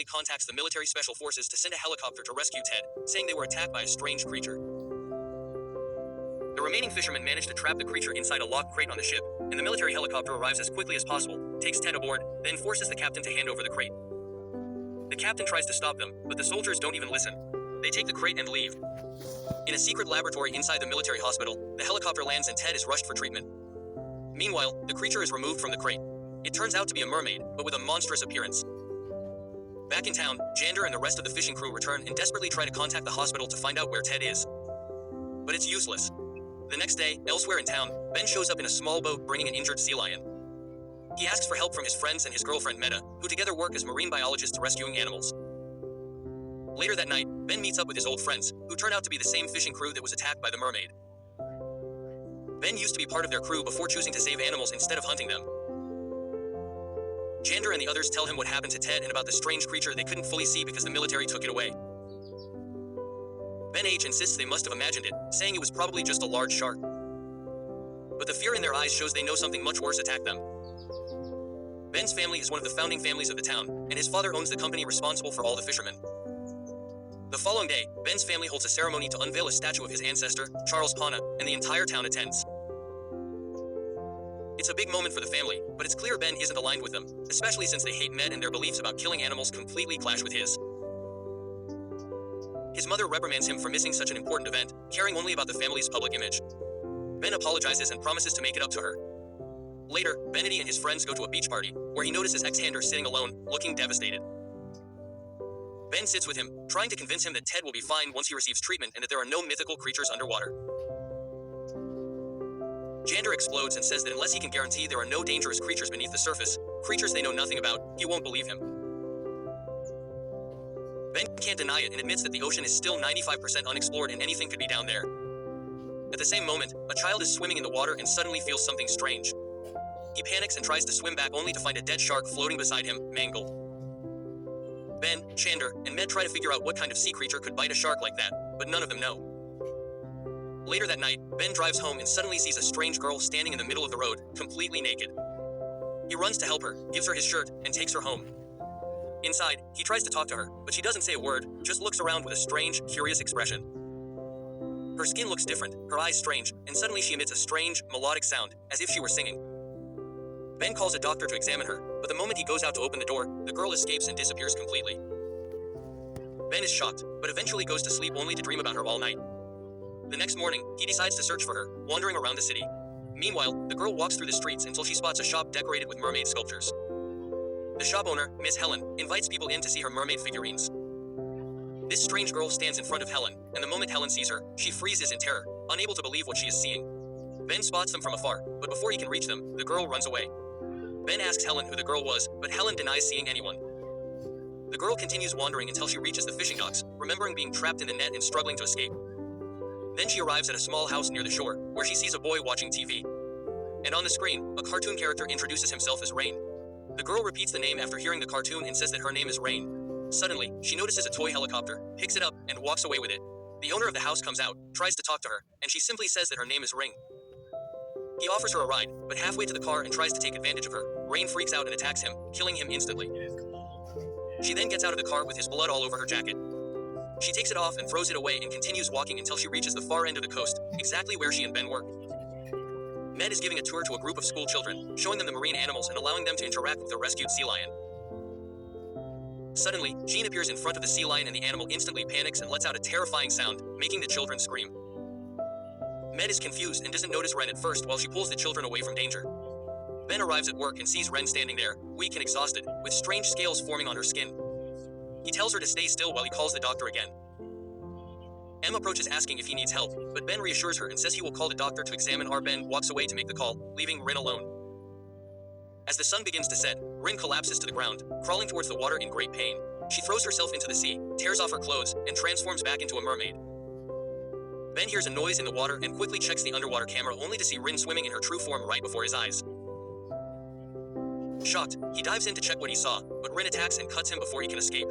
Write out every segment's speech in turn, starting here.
contacts the military special forces to send a helicopter to rescue Ted, saying they were attacked by a strange creature. The remaining fishermen manage to trap the creature inside a locked crate on the ship, and the military helicopter arrives as quickly as possible, takes Ted aboard, then forces the captain to hand over the crate. The captain tries to stop them, but the soldiers don't even listen. They take the crate and leave. In a secret laboratory inside the military hospital, the helicopter lands and Ted is rushed for treatment. Meanwhile, the creature is removed from the crate. It turns out to be a mermaid, but with a monstrous appearance. Back in town, Jander and the rest of the fishing crew return and desperately try to contact the hospital to find out where Ted is. But it's useless. The next day, elsewhere in town, Ben shows up in a small boat bringing an injured sea lion. He asks for help from his friends and his girlfriend Meta, who together work as marine biologists rescuing animals. Later that night, Ben meets up with his old friends, who turn out to be the same fishing crew that was attacked by the mermaid. Ben used to be part of their crew before choosing to save animals instead of hunting them. Jander and the others tell him what happened to Ted and about the strange creature they couldn't fully see because the military took it away. Ben H insists they must have imagined it, saying it was probably just a large shark. But the fear in their eyes shows they know something much worse attacked them. Ben's family is one of the founding families of the town, and his father owns the company responsible for all the fishermen. The following day, Ben's family holds a ceremony to unveil a statue of his ancestor, Charles Pana, and the entire town attends. It's a big moment for the family, but it's clear Ben isn't aligned with them, especially since they hate men and their beliefs about killing animals completely clash with his. His mother reprimands him for missing such an important event, caring only about the family's public image. Ben apologizes and promises to make it up to her. Later, Benedy and his friends go to a beach party, where he notices ex-hander sitting alone, looking devastated. Ben sits with him, trying to convince him that Ted will be fine once he receives treatment and that there are no mythical creatures underwater. Jander explodes and says that unless he can guarantee there are no dangerous creatures beneath the surface, creatures they know nothing about, he won't believe him. Ben can't deny it and admits that the ocean is still 95% unexplored and anything could be down there. At the same moment, a child is swimming in the water and suddenly feels something strange. He panics and tries to swim back only to find a dead shark floating beside him, mangled. Ben, Jander, and Med try to figure out what kind of sea creature could bite a shark like that, but none of them know. Later that night, Ben drives home and suddenly sees a strange girl standing in the middle of the road, completely naked. He runs to help her, gives her his shirt, and takes her home. Inside, he tries to talk to her, but she doesn't say a word, just looks around with a strange, curious expression. Her skin looks different, her eyes strange, and suddenly she emits a strange, melodic sound, as if she were singing. Ben calls a doctor to examine her, but the moment he goes out to open the door, the girl escapes and disappears completely. Ben is shocked, but eventually goes to sleep only to dream about her all night. The next morning, he decides to search for her, wandering around the city. Meanwhile, the girl walks through the streets until she spots a shop decorated with mermaid sculptures. The shop owner, Miss Helen, invites people in to see her mermaid figurines. This strange girl stands in front of Helen, and the moment Helen sees her, she freezes in terror, unable to believe what she is seeing. Ben spots them from afar, but before he can reach them, the girl runs away. Ben asks Helen who the girl was, but Helen denies seeing anyone. The girl continues wandering until she reaches the fishing docks, remembering being trapped in the net and struggling to escape. Then she arrives at a small house near the shore, where she sees a boy watching TV. And on the screen, a cartoon character introduces himself as Rain. The girl repeats the name after hearing the cartoon and says that her name is Rain. Suddenly, she notices a toy helicopter, picks it up, and walks away with it. The owner of the house comes out, tries to talk to her, and she simply says that her name is Ring. He offers her a ride, but halfway to the car and tries to take advantage of her, Rain freaks out and attacks him, killing him instantly. She then gets out of the car with his blood all over her jacket. She takes it off and throws it away and continues walking until she reaches the far end of the coast, exactly where she and Ben work. Med is giving a tour to a group of school children, showing them the marine animals and allowing them to interact with the rescued sea lion. Suddenly, Jean appears in front of the sea lion and the animal instantly panics and lets out a terrifying sound, making the children scream. Med is confused and doesn't notice Ren at first while she pulls the children away from danger. Ben arrives at work and sees Ren standing there, weak and exhausted, with strange scales forming on her skin. He tells her to stay still while he calls the doctor again. Em approaches asking if he needs help, but Ben reassures her and says he will call the doctor to examine her. Ben walks away to make the call, leaving Rin alone. As the sun begins to set, Rin collapses to the ground, crawling towards the water in great pain. She throws herself into the sea, tears off her clothes, and transforms back into a mermaid. Ben hears a noise in the water and quickly checks the underwater camera only to see Rin swimming in her true form right before his eyes. Shocked, he dives in to check what he saw, but Rin attacks and cuts him before he can escape.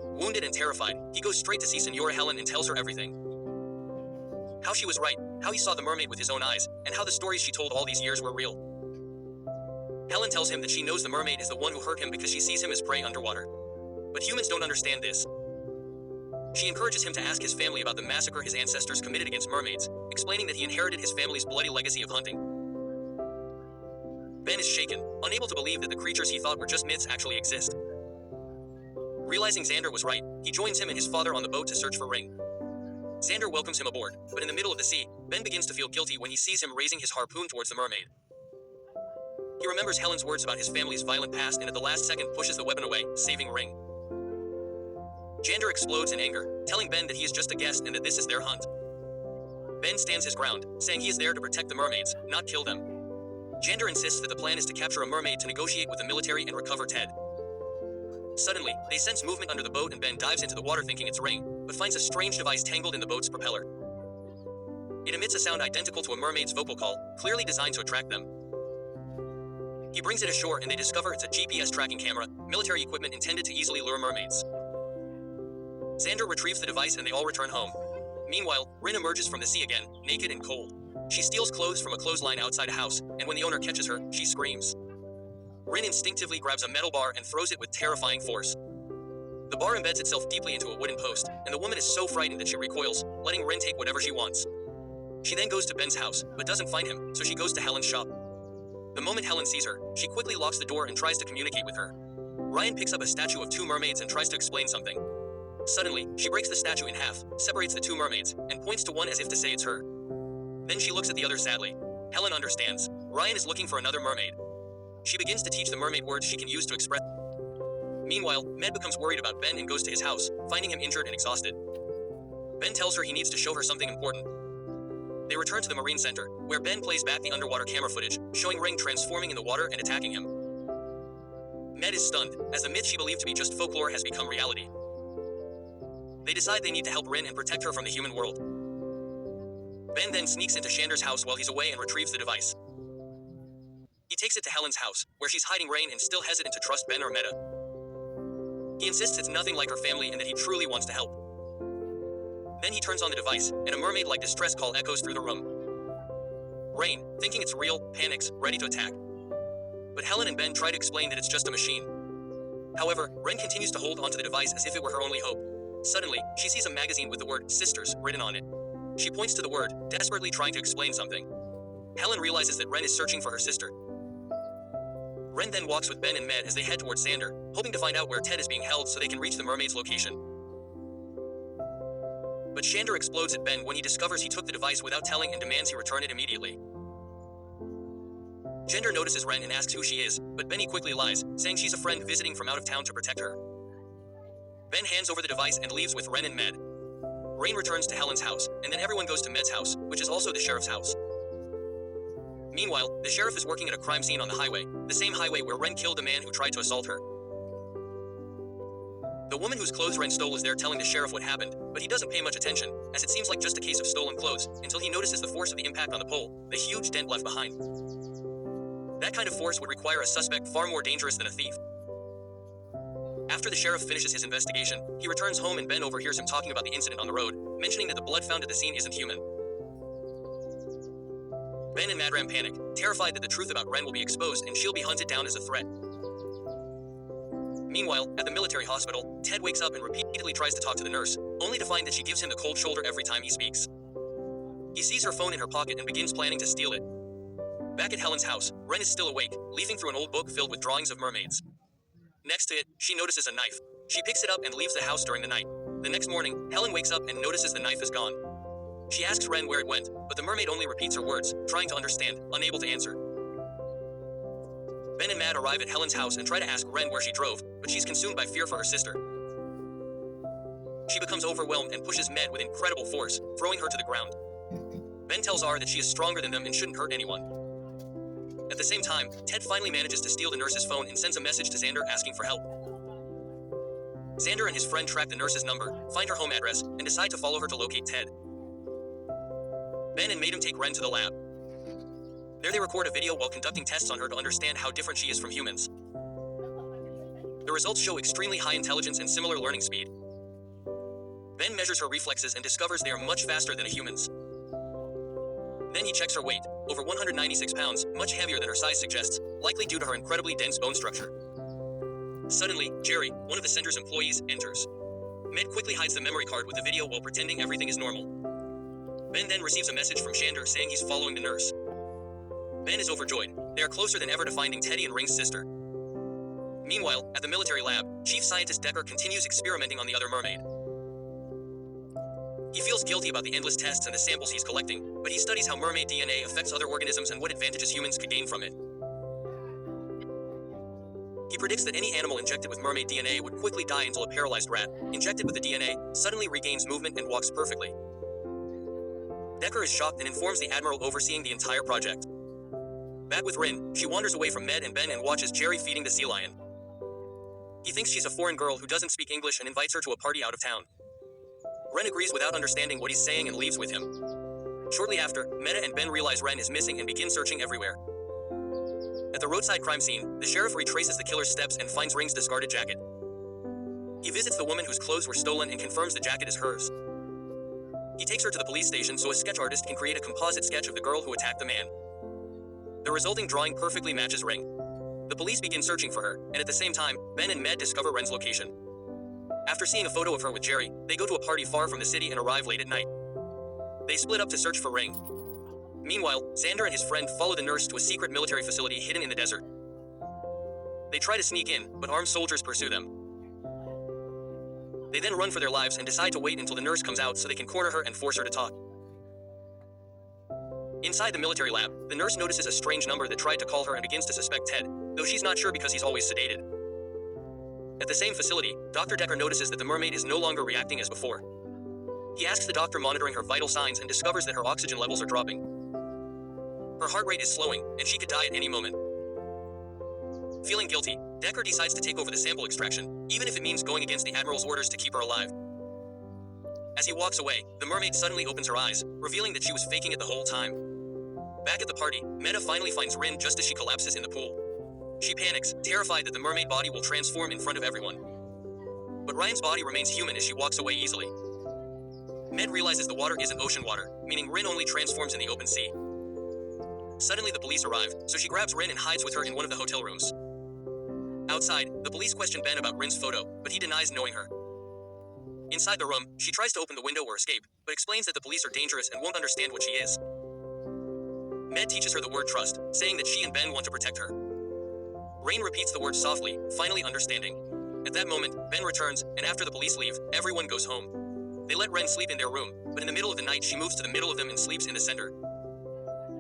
Wounded and terrified, he goes straight to see Senora Helen and tells her everything. How she was right, how he saw the mermaid with his own eyes, and how the stories she told all these years were real. Helen tells him that she knows the mermaid is the one who hurt him because she sees him as prey underwater. But humans don't understand this. She encourages him to ask his family about the massacre his ancestors committed against mermaids, explaining that he inherited his family's bloody legacy of hunting. Ben is shaken, unable to believe that the creatures he thought were just myths actually exist. Realizing Xander was right, he joins him and his father on the boat to search for Ring. Xander welcomes him aboard, but in the middle of the sea, Ben begins to feel guilty when he sees him raising his harpoon towards the mermaid. He remembers Helen's words about his family's violent past and at the last second pushes the weapon away, saving Ring. Xander explodes in anger, telling Ben that he is just a guest and that this is their hunt. Ben stands his ground, saying he is there to protect the mermaids, not kill them. Xander insists that the plan is to capture a mermaid to negotiate with the military and recover Ted. Suddenly, they sense movement under the boat and Ben dives into the water thinking it's Ring, but finds a strange device tangled in the boat's propeller. It emits a sound identical to a mermaid's vocal call, clearly designed to attract them. He brings it ashore and they discover it's a GPS tracking camera, military equipment intended to easily lure mermaids. Xander retrieves the device and they all return home. Meanwhile, Rin emerges from the sea again, naked and cold. She steals clothes from a clothesline outside a house, and when the owner catches her, she screams. Rin instinctively grabs a metal bar and throws it with terrifying force. The bar embeds itself deeply into a wooden post, and the woman is so frightened that she recoils, letting Rin take whatever she wants. She then goes to Ben's house, but doesn't find him, so she goes to Helen's shop. The moment Helen sees her, she quickly locks the door and tries to communicate with her. Ryan picks up a statue of two mermaids and tries to explain something. Suddenly, she breaks the statue in half, separates the two mermaids, and points to one as if to say it's her. Then she looks at the other sadly. Helen understands. Ryan is looking for another mermaid. She begins to teach the mermaid words she can use to express. Meanwhile, Med becomes worried about Ben and goes to his house, finding him injured and exhausted. Ben tells her he needs to show her something important. They return to the Marine Center, where Ben plays back the underwater camera footage, showing Ring transforming in the water and attacking him. Med is stunned, as the myth she believed to be just folklore has become reality. They decide they need to help Rin and protect her from the human world. Ben then sneaks into Xander's house while he's away and retrieves the device. He takes it to Helen's house, where she's hiding Rain and still hesitant to trust Ben or Meta. He insists it's nothing like her family and that he truly wants to help. Then he turns on the device, and a mermaid-like distress call echoes through the room. Rain, thinking it's real, panics, ready to attack. But Helen and Ben try to explain that it's just a machine. However, Ren continues to hold onto the device as if it were her only hope. Suddenly, she sees a magazine with the word Sisters written on it. She points to the word, desperately trying to explain something. Helen realizes that Ren is searching for her sister. Ren then walks with Ben and Med as they head towards Xander, hoping to find out where Ted is being held so they can reach the mermaid's location. But Xander explodes at Ben when he discovers he took the device without telling and demands he return it immediately. Xander notices Ren and asks who she is, but Benny quickly lies, saying she's a friend visiting from out of town to protect her. Ben hands over the device and leaves with Ren and Med. Rain returns to Helen's house, and then everyone goes to Med's house, which is also the sheriff's house. Meanwhile, the sheriff is working at a crime scene on the highway, the same highway where Ren killed the man who tried to assault her. The woman whose clothes Ren stole is there telling the sheriff what happened, but he doesn't pay much attention, as it seems like just a case of stolen clothes, until he notices the force of the impact on the pole, the huge dent left behind. That kind of force would require a suspect far more dangerous than a thief. After the sheriff finishes his investigation, he returns home and Ben overhears him talking about the incident on the road, mentioning that the blood found at the scene isn't human. Ben and Madram panic, terrified that the truth about Ren will be exposed and she'll be hunted down as a threat. Meanwhile, at the military hospital, Ted wakes up and repeatedly tries to talk to the nurse, only to find that she gives him the cold shoulder every time he speaks. He sees her phone in her pocket and begins planning to steal it. Back at Helen's house, Ren is still awake, leafing through an old book filled with drawings of mermaids. Next to it, she notices a knife. She picks it up and leaves the house during the night. The next morning, Helen wakes up and notices the knife is gone. She asks Ren where it went, but the mermaid only repeats her words, trying to understand, unable to answer. Ben and Mad arrive at Helen's house and try to ask Ren where she drove, but she's consumed by fear for her sister. She becomes overwhelmed and pushes Med with incredible force, throwing her to the ground. Ben tells R that she is stronger than them and shouldn't hurt anyone. At the same time, Ted finally manages to steal the nurse's phone and sends a message to Xander asking for help. Xander and his friend track the nurse's number, find her home address, and decide to follow her to locate Ted. Ben and made him take Ren to the lab. There they record a video while conducting tests on her to understand how different she is from humans. The results show extremely high intelligence and similar learning speed. Ben measures her reflexes and discovers they are much faster than a human's. Then he checks her weight, over 196 pounds, much heavier than her size suggests, likely due to her incredibly dense bone structure. Suddenly, Jerry, one of the center's employees, enters. Med quickly hides the memory card with the video while pretending everything is normal. Ben then receives a message from Xander saying he's following the nurse. Ben is overjoyed. They are closer than ever to finding Teddy and Ring's sister. Meanwhile, at the military lab, Chief Scientist Decker continues experimenting on the other mermaid. He feels guilty about the endless tests and the samples he's collecting, but he studies how mermaid DNA affects other organisms and what advantages humans could gain from it. He predicts that any animal injected with mermaid DNA would quickly die until a paralyzed rat, injected with the DNA, suddenly regains movement and walks perfectly. Decker is shocked and informs the admiral overseeing the entire project. Back with Rin, she wanders away from Med and Ben and watches Jerry feeding the sea lion. He thinks she's a foreign girl who doesn't speak English and invites her to a party out of town. Ren agrees without understanding what he's saying and leaves with him. Shortly after, Meta and Ben realize Ren is missing and begin searching everywhere. At the roadside crime scene, the sheriff retraces the killer's steps and finds Ring's discarded jacket. He visits the woman whose clothes were stolen and confirms the jacket is hers. He takes her to the police station so a sketch artist can create a composite sketch of the girl who attacked the man. The resulting drawing perfectly matches Ring. The police begin searching for her, and at the same time, Ben and Med discover Ren's location. After seeing a photo of her with Jerry, they go to a party far from the city and arrive late at night. They split up to search for Ring. Meanwhile, Xander and his friend follow the nurse to a secret military facility hidden in the desert. They try to sneak in, but armed soldiers pursue them. They then run for their lives and decide to wait until the nurse comes out so they can corner her and force her to talk. Inside the military lab, the nurse notices a strange number that tried to call her and begins to suspect Ted, though she's not sure because he's always sedated. At the same facility, Dr. Decker notices that the mermaid is no longer reacting as before. He asks the doctor monitoring her vital signs and discovers that her oxygen levels are dropping. Her heart rate is slowing, and she could die at any moment. Feeling guilty, Decker decides to take over the sample extraction, even if it means going against the Admiral's orders to keep her alive. As he walks away, the mermaid suddenly opens her eyes, revealing that she was faking it the whole time. Back at the party, Meta finally finds Rin just as she collapses in the pool. She panics, terrified that the mermaid body will transform in front of everyone. But Ryan's body remains human as she walks away easily. Med realizes the water isn't ocean water, meaning Rin only transforms in the open sea. Suddenly the police arrive, so she grabs Rin and hides with her in one of the hotel rooms. Outside, the police question Ben about Rin's photo, but he denies knowing her. Inside the room, she tries to open the window or escape, but explains that the police are dangerous and won't understand what she is. Med teaches her the word trust, saying that she and Ben want to protect her. Rain repeats the word softly, finally understanding. At that moment, Ben returns, and after the police leave, everyone goes home. They let Ren sleep in their room, but in the middle of the night she moves to the middle of them and sleeps in the center.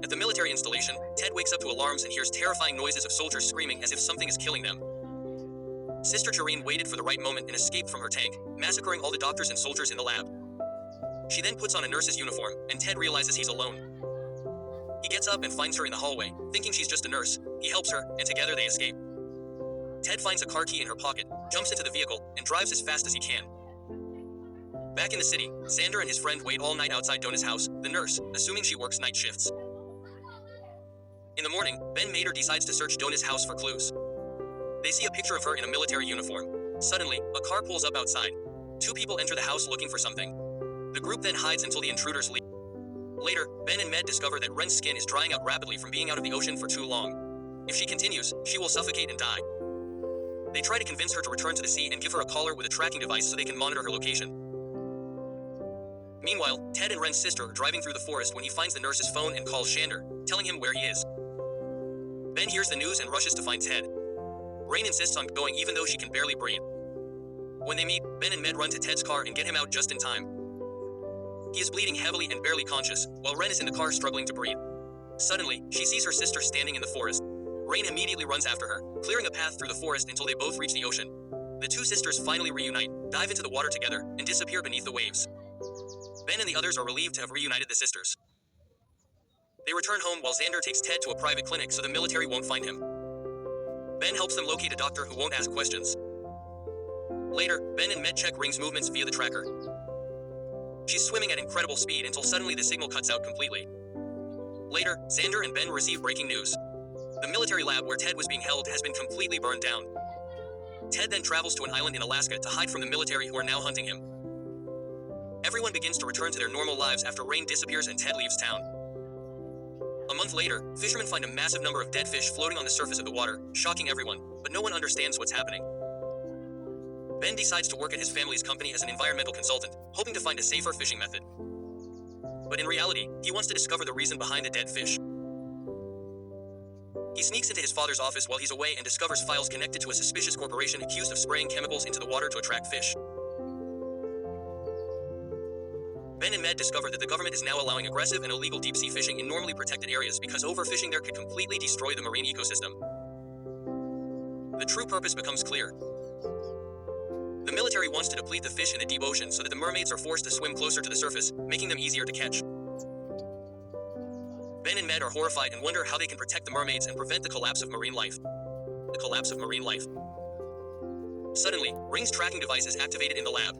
At the military installation, Ted wakes up to alarms and hears terrifying noises of soldiers screaming as if something is killing them. Sister Jareen waited for the right moment and escaped from her tank, massacring all the doctors and soldiers in the lab. She then puts on a nurse's uniform, and Ted realizes he's alone. He gets up and finds her in the hallway, thinking she's just a nurse. He helps her, and together they escape. Ted finds a car key in her pocket, jumps into the vehicle, and drives as fast as he can. Back in the city, Xander and his friend wait all night outside Donna's house, the nurse, assuming she works night shifts. In the morning, Ben Mader decides to search Donna's house for clues. They see a picture of her in a military uniform. Suddenly, a car pulls up outside. Two people enter the house looking for something. The group then hides until the intruders leave. Later, Ben and Med discover that Ren's skin is drying out rapidly from being out of the ocean for too long. If she continues, she will suffocate and die. They try to convince her to return to the sea and give her a collar with a tracking device so they can monitor her location. Meanwhile, Ted and Ren's sister are driving through the forest when he finds the nurse's phone and calls Xander, telling him where he is. Ben hears the news and rushes to find Ted. Rain insists on going even though she can barely breathe. When they meet, Ben and Med run to Ted's car and get him out just in time. He is bleeding heavily and barely conscious, while Ren is in the car struggling to breathe. Suddenly, she sees her sister standing in the forest. Rain immediately runs after her, clearing a path through the forest until they both reach the ocean. The two sisters finally reunite, dive into the water together, and disappear beneath the waves. Ben and the others are relieved to have reunited the sisters. They return home while Xander takes Ted to a private clinic so the military won't find him. Ben helps them locate a doctor who won't ask questions. Later, Ben and Med check Ring's movements via the tracker. She's swimming at incredible speed until suddenly the signal cuts out completely. Later, Xander and Ben receive breaking news. The military lab where Ted was being held has been completely burned down. Ted then travels to an island in Alaska to hide from the military who are now hunting him. Everyone begins to return to their normal lives after Rain disappears and Ted leaves town. A month later, fishermen find a massive number of dead fish floating on the surface of the water, shocking everyone, but no one understands what's happening. Ben decides to work at his family's company as an environmental consultant, hoping to find a safer fishing method. But in reality, he wants to discover the reason behind a dead fish. He sneaks into his father's office while he's away and discovers files connected to a suspicious corporation accused of spraying chemicals into the water to attract fish. Ben and Med discover that the government is now allowing aggressive and illegal deep-sea fishing in normally protected areas because overfishing there could completely destroy the marine ecosystem. The true purpose becomes clear. The military wants to deplete the fish in the deep ocean so that the mermaids are forced to swim closer to the surface, making them easier to catch. Ben and Med are horrified and wonder how they can protect the mermaids and prevent the collapse of marine life. The collapse of marine life. Suddenly, Ring's tracking device is activated in the lab.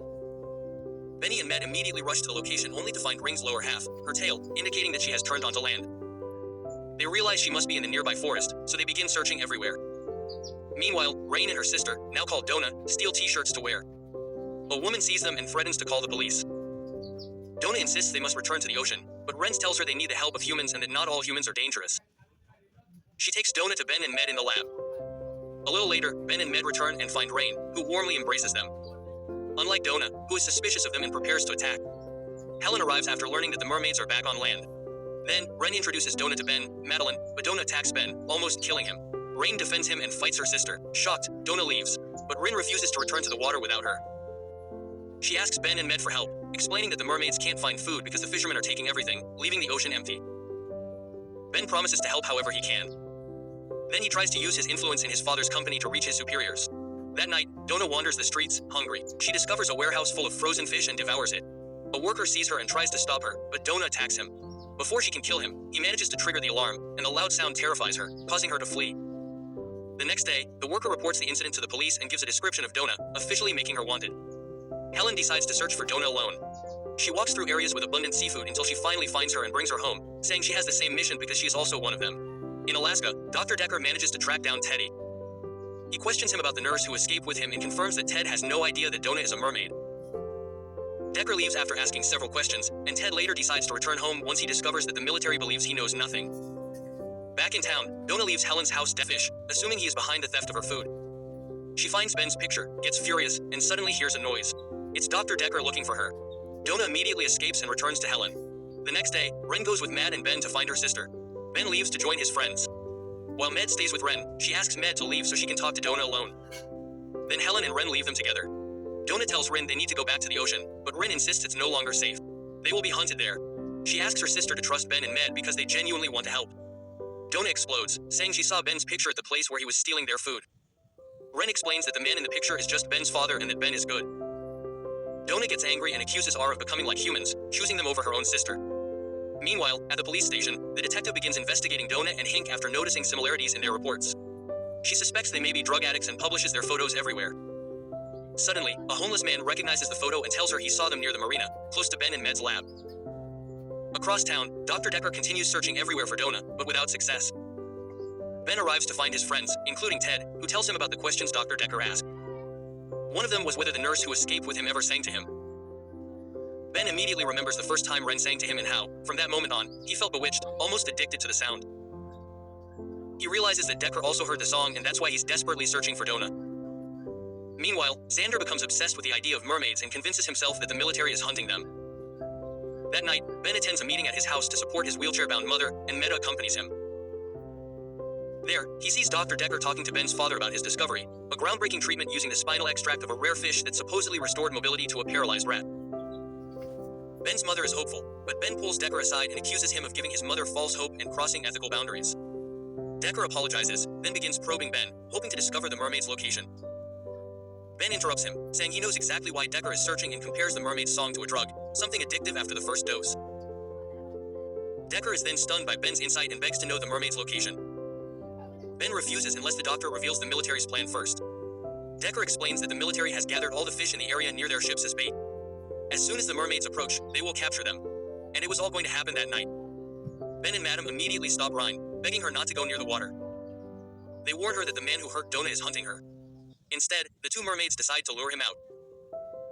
Benny and Med immediately rush to the location only to find Ring's lower half, her tail, indicating that she has turned onto land. They realize she must be in the nearby forest, so they begin searching everywhere. Meanwhile, Rain and her sister, now called Donna, steal t-shirts to wear. A woman sees them and threatens to call the police. Donna insists they must return to the ocean, but Renz tells her they need the help of humans and that not all humans are dangerous. She takes Donna to Ben and Med in the lab. A little later, Ben and Med return and find Rain, who warmly embraces them. Unlike Donna, who is suspicious of them and prepares to attack. Helen arrives after learning that the mermaids are back on land. Then, Ren introduces Donna to Ben, Madeline, but Donna attacks Ben, almost killing him. Rain defends him and fights her sister. Shocked, Donna leaves, but Rin refuses to return to the water without her. She asks Ben and Med for help, explaining that the mermaids can't find food because the fishermen are taking everything, leaving the ocean empty. Ben promises to help however he can. Then he tries to use his influence in his father's company to reach his superiors. That night, Donna wanders the streets, hungry. She discovers a warehouse full of frozen fish and devours it. A worker sees her and tries to stop her, but Donna attacks him. Before she can kill him, he manages to trigger the alarm, and the loud sound terrifies her, causing her to flee. The next day, the worker reports the incident to the police and gives a description of Donna, officially making her wanted. Helen decides to search for Donna alone. She walks through areas with abundant seafood until she finally finds her and brings her home, saying she has the same mission because she is also one of them. In Alaska, Dr. Decker manages to track down Teddy. He questions him about the nurse who escaped with him and confirms that Ted has no idea that Donna is a mermaid. Decker leaves after asking several questions, and Ted later decides to return home once he discovers that the military believes he knows nothing. Back in town, Donna leaves Helen's house dead-fish, assuming he is behind the theft of her food. She finds Ben's picture, gets furious, and suddenly hears a noise. It's Dr. Decker looking for her. Donna immediately escapes and returns to Helen. The next day, Ren goes with Mad and Ben to find her sister. Ben leaves to join his friends. While Med stays with Ren, she asks Med to leave so she can talk to Donna alone. Then Helen and Ren leave them together. Donna tells Ren they need to go back to the ocean, but Ren insists it's no longer safe. They will be hunted there. She asks her sister to trust Ben and Med because they genuinely want to help. Donna explodes, saying she saw Ben's picture at the place where he was stealing their food. Ren explains that the man in the picture is just Ben's father and that Ben is good. Donna gets angry and accuses R of becoming like humans, choosing them over her own sister. Meanwhile, at the police station, the detective begins investigating Donna and Hink after noticing similarities in their reports. She suspects they may be drug addicts and publishes their photos everywhere. Suddenly, a homeless man recognizes the photo and tells her he saw them near the marina, close to Ben and Med's lab. Across town, Dr. Decker continues searching everywhere for Donna, but without success. Ben arrives to find his friends, including Ted, who tells him about the questions Dr. Decker asked. One of them was whether the nurse who escaped with him ever sang to him. Ben immediately remembers the first time Ren sang to him and how, from that moment on, he felt bewitched, almost addicted to the sound. He realizes that Decker also heard the song and that's why he's desperately searching for Donna. Meanwhile, Xander becomes obsessed with the idea of mermaids and convinces himself that the military is hunting them. That night, Ben attends a meeting at his house to support his wheelchair-bound mother, and Meta accompanies him. There, he sees Dr. Decker talking to Ben's father about his discovery, a groundbreaking treatment using the spinal extract of a rare fish that supposedly restored mobility to a paralyzed rat. Ben's mother is hopeful, but Ben pulls Decker aside and accuses him of giving his mother false hope and crossing ethical boundaries. Decker apologizes, then begins probing Ben, hoping to discover the mermaid's location. Ben interrupts him, saying he knows exactly why Decker is searching and compares the mermaid's song to a drug, something addictive after the first dose. Decker is then stunned by Ben's insight and begs to know the mermaid's location. Ben refuses unless the doctor reveals the military's plan first. Decker explains that the military has gathered all the fish in the area near their ships as bait. As soon as the mermaids approach, they will capture them. And it was all going to happen that night. Ben and Madam immediately stop Rhine, begging her not to go near the water. They warn her that the man who hurt Donna is hunting her. Instead, the two mermaids decide to lure him out.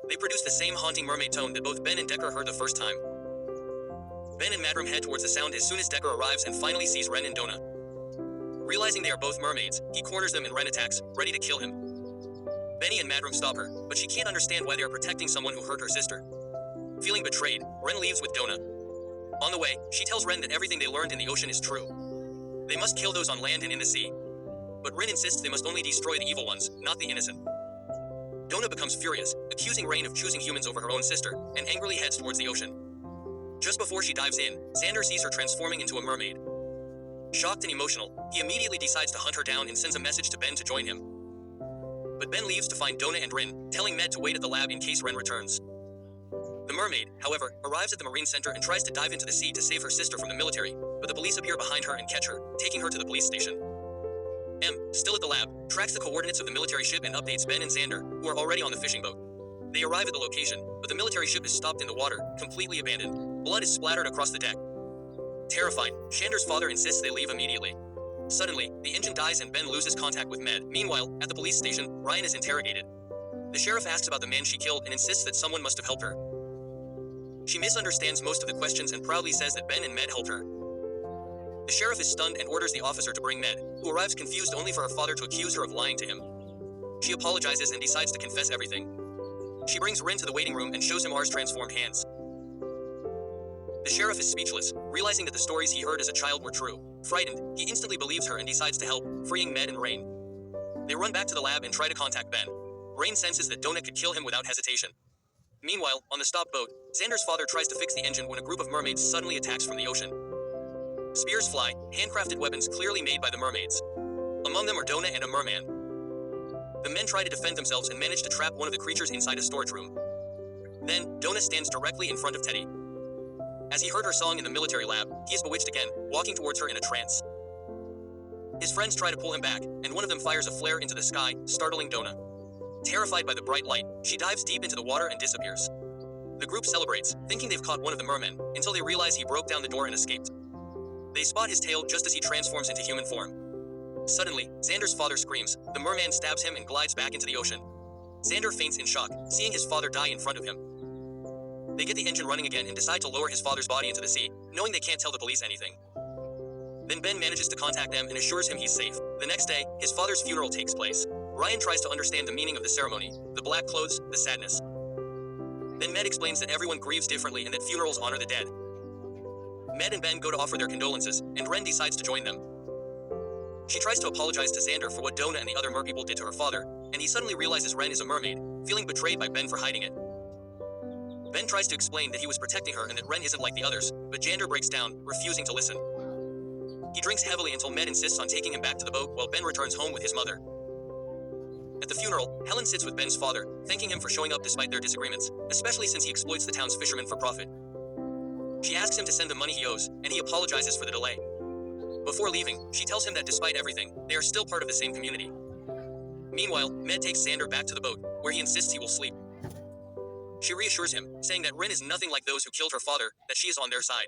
They produce the same haunting mermaid tone that both Ben and Decker heard the first time. Ben and Madram head towards the sound as soon as Decker arrives and finally sees Ren and Donna. Realizing they are both mermaids, he corners them and Ren attacks, ready to kill him. Benny and Madram stop her, but she can't understand why they are protecting someone who hurt her sister. Feeling betrayed, Ren leaves with Donna. On the way, she tells Ren that everything they learned in the ocean is true. They must kill those on land and in the sea. But Ren insists they must only destroy the evil ones, not the innocent. Donna becomes furious, accusing Rain of choosing humans over her own sister, and angrily heads towards the ocean. Just before she dives in, Xander sees her transforming into a mermaid. Shocked and emotional, he immediately decides to hunt her down and sends a message to Ben to join him. But Ben leaves to find Donna and Rin, telling Med to wait at the lab in case Ren returns. The mermaid, however, arrives at the marine center and tries to dive into the sea to save her sister from the military, but the police appear behind her and catch her, taking her to the police station. M, still at the lab, tracks the coordinates of the military ship and updates Ben and Xander, who are already on the fishing boat. They arrive at the location, but the military ship is stopped in the water, completely abandoned. Blood is splattered across the deck. Terrified, Xander's father insists they leave immediately. Suddenly, the engine dies and Ben loses contact with Med. Meanwhile, at the police station, Ryan is interrogated. The sheriff asks about the man she killed and insists that someone must have helped her. She misunderstands most of the questions and proudly says that Ben and Med helped her. The sheriff is stunned and orders the officer to bring Med, who arrives confused only for her father to accuse her of lying to him. She apologizes and decides to confess everything. She brings Rin to the waiting room and shows him R's transformed hands. The sheriff is speechless, realizing that the stories he heard as a child were true. Frightened, he instantly believes her and decides to help, freeing Med and Rain. They run back to the lab and try to contact Ben. Rain senses that Donna could kill him without hesitation. Meanwhile, on the stop boat, Xander's father tries to fix the engine when a group of mermaids suddenly attacks from the ocean. Spears fly, handcrafted weapons clearly made by the mermaids. Among them are Donna and a merman. The men try to defend themselves and manage to trap one of the creatures inside a storage room. Then, Donna stands directly in front of Teddy. As he heard her song in the military lab, he is bewitched again, walking towards her in a trance. His friends try to pull him back, and one of them fires a flare into the sky, startling Donna. Terrified by the bright light, she dives deep into the water and disappears. The group celebrates, thinking they've caught one of the mermen, until they realize he broke down the door and escaped. They spot his tail just as he transforms into human form. Suddenly, Xander's father screams, the merman stabs him and glides back into the ocean. Xander faints in shock, seeing his father die in front of him. They get the engine running again and decide to lower his father's body into the sea, knowing they can't tell the police anything. Then Ben manages to contact them and assures him he's safe. The next day, his father's funeral takes place. Ryan tries to understand the meaning of the ceremony, the black clothes, the sadness. Then Med explains that everyone grieves differently and that funerals honor the dead. Med and Ben go to offer their condolences, and Ren decides to join them. She tries to apologize to Xander for what Donna and the other merpeople did to her father, and he suddenly realizes Ren is a mermaid, feeling betrayed by Ben for hiding it. Ben tries to explain that he was protecting her and that Ren isn't like the others, but Xander breaks down, refusing to listen. He drinks heavily until Med insists on taking him back to the boat while Ben returns home with his mother. At the funeral, Helen sits with Ben's father, thanking him for showing up despite their disagreements, especially since he exploits the town's fishermen for profit. She asks him to send the money he owes, and he apologizes for the delay. Before leaving, she tells him that despite everything, they are still part of the same community. Meanwhile, Med takes Xander back to the boat, where he insists he will sleep. She reassures him, saying that Rin is nothing like those who killed her father, that she is on their side.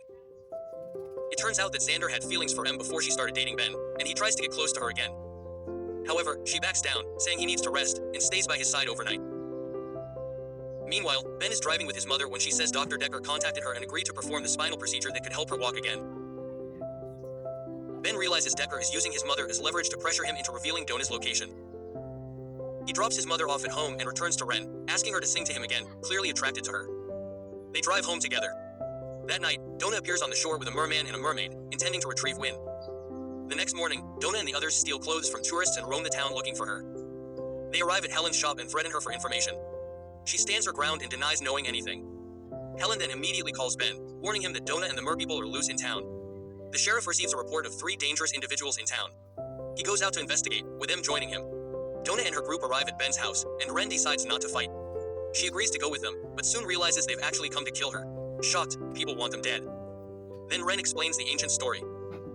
It turns out that Xander had feelings for M before she started dating Ben, and he tries to get close to her again. However, she backs down, saying he needs to rest, and stays by his side overnight. Meanwhile, Ben is driving with his mother when she says Dr. Decker contacted her and agreed to perform the spinal procedure that could help her walk again. Ben realizes Decker is using his mother as leverage to pressure him into revealing Donna's location. He drops his mother off at home and returns to Ren, asking her to sing to him again, clearly attracted to her. They drive home together. That night, Donna appears on the shore with a merman and a mermaid, intending to retrieve Win. The next morning, Donna and the others steal clothes from tourists and roam the town looking for her. They arrive at Helen's shop and threaten her for information. She stands her ground and denies knowing anything. Helen then immediately calls Ben, warning him that Donna and the merpeople are loose in town. The sheriff receives a report of 3 dangerous individuals in town. He goes out to investigate, with them joining him. Donna and her group arrive at Ben's house, and Ren decides not to fight. She agrees to go with them, but soon realizes they've actually come to kill her. Shocked, people want them dead. Then Ren explains the ancient story.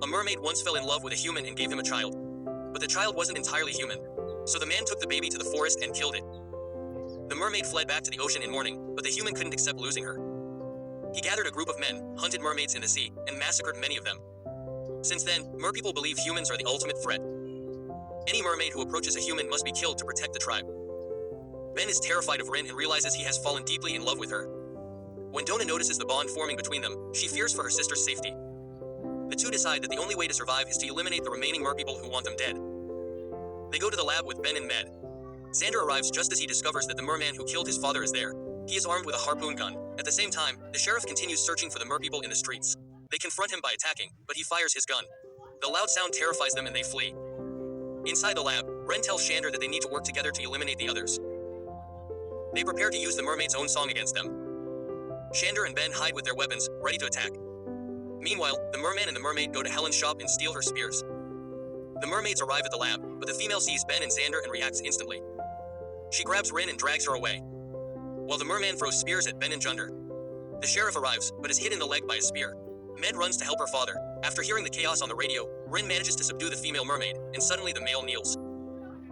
A mermaid once fell in love with a human and gave him a child. But the child wasn't entirely human. So the man took the baby to the forest and killed it. The mermaid fled back to the ocean in mourning, but the human couldn't accept losing her. He gathered a group of men, hunted mermaids in the sea, and massacred many of them. Since then, merpeople believe humans are the ultimate threat. Any mermaid who approaches a human must be killed to protect the tribe. Ben is terrified of Rin and realizes he has fallen deeply in love with her. When Donna notices the bond forming between them, she fears for her sister's safety. The two decide that the only way to survive is to eliminate the remaining merpeople who want them dead. They go to the lab with Ben and Med. Xander arrives just as he discovers that the merman who killed his father is there. He is armed with a harpoon gun. At the same time, the sheriff continues searching for the merpeople in the streets. They confront him by attacking, but he fires his gun. The loud sound terrifies them and they flee. Inside the lab, Ren tells Xander that they need to work together to eliminate the others. They prepare to use the mermaid's own song against them. Xander and Ben hide with their weapons, ready to attack. Meanwhile, the merman and the mermaid go to Helen's shop and steal her spears. The mermaids arrive at the lab, but the female sees Ben and Xander and reacts instantly. She grabs Rin and drags her away, while the merman throws spears at Ben and Junder. The sheriff arrives, but is hit in the leg by a spear. Med runs to help her father. After hearing the chaos on the radio, Rin manages to subdue the female mermaid, and suddenly the male kneels.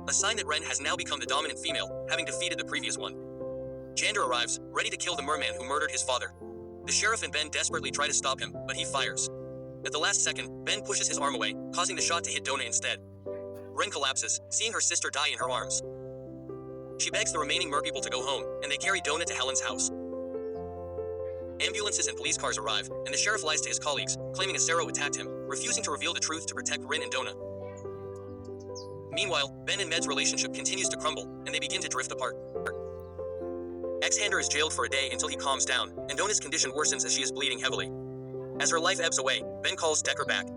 A sign that Ren has now become the dominant female, having defeated the previous one. Xander arrives, ready to kill the merman who murdered his father. The sheriff and Ben desperately try to stop him, but he fires. At the last second, Ben pushes his arm away, causing the shot to hit Donna instead. Ren collapses, seeing her sister die in her arms. She begs the remaining merpeople to go home, and they carry Donna to Helen's house. Ambulances and police cars arrive, and the sheriff lies to his colleagues, claiming Acero attacked him, refusing to reveal the truth to protect Rin and Donna. Meanwhile, Ben and Med's relationship continues to crumble, and they begin to drift apart. Ex-Hander is jailed for a day until he calms down, and Donna's condition worsens as she is bleeding heavily. As her life ebbs away, Ben calls Decker back.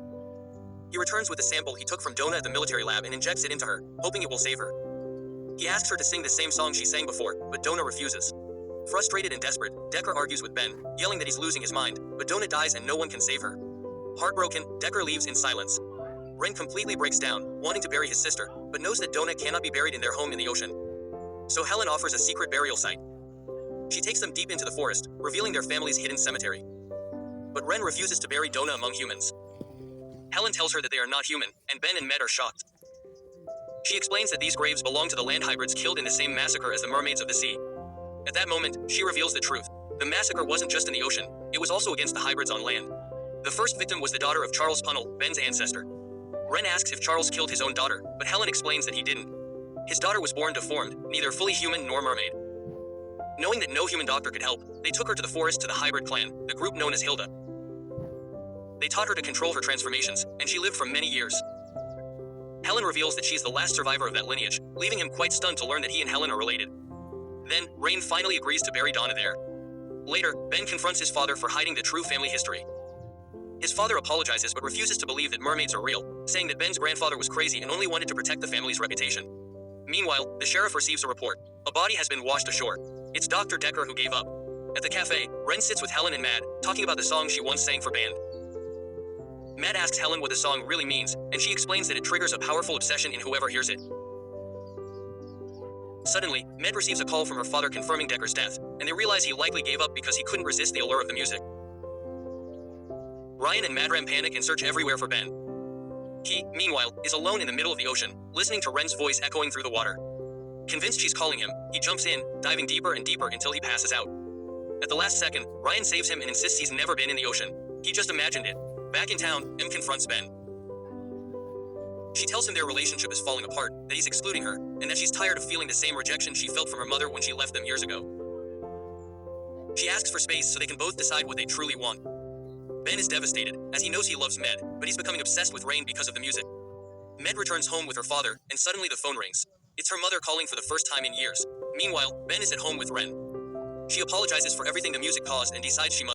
He returns with a sample he took from Donna at the military lab and injects it into her, hoping it will save her. He asks her to sing the same song she sang before, but Donna refuses. Frustrated and desperate, Decker argues with Ben, yelling that he's losing his mind, but Donna dies and no one can save her. Heartbroken, Decker leaves in silence. Ren completely breaks down, wanting to bury his sister, but knows that Donna cannot be buried in their home in the ocean. So Helen offers a secret burial site. She takes them deep into the forest, revealing their family's hidden cemetery. But Ren refuses to bury Donna among humans. Helen tells her that they are not human, and Ben and Med are shocked. She explains that these graves belong to the land hybrids killed in the same massacre as the mermaids of the sea. At that moment, she reveals the truth. The massacre wasn't just in the ocean, it was also against the hybrids on land. The first victim was the daughter of Charles Punnell, Ben's ancestor. Ren asks if Charles killed his own daughter, but Helen explains that he didn't. His daughter was born deformed, neither fully human nor mermaid. Knowing that no human doctor could help, they took her to the forest to the hybrid clan, the group known as Hilda. They taught her to control her transformations, and she lived for many years. Helen reveals that she's the last survivor of that lineage, leaving him quite stunned to learn that he and Helen are related. Then, Rain finally agrees to bury Donna there. Later, Ben confronts his father for hiding the true family history. His father apologizes but refuses to believe that mermaids are real, saying that Ben's grandfather was crazy and only wanted to protect the family's reputation. Meanwhile, the sheriff receives a report. A body has been washed ashore. It's Dr. Decker who gave up. At the cafe, Ren sits with Helen and Mad, talking about the song she once sang for band. Mad asks Helen what the song really means, and she explains that it triggers a powerful obsession in whoever hears it. Suddenly, Med receives a call from her father confirming Decker's death, and they realize he likely gave up because he couldn't resist the allure of the music. Ryan and Madram panic and search everywhere for Ben. He, meanwhile, is alone in the middle of the ocean, listening to Ren's voice echoing through the water. Convinced she's calling him, he jumps in, diving deeper and deeper until he passes out. At the last second, Ryan saves him and insists he's never been in the ocean. He just imagined it. Back in town, M confronts Ben. She tells him their relationship is falling apart, that he's excluding her, and that she's tired of feeling the same rejection she felt from her mother when she left them years ago. She asks for space so they can both decide what they truly want. Ben is devastated, as he knows he loves Med, but he's becoming obsessed with Rain because of the music. Med returns home with her father, and suddenly the phone rings. It's her mother calling for the first time in years. Meanwhile, Ben is at home with Ren. She apologizes for everything the music caused and decides she must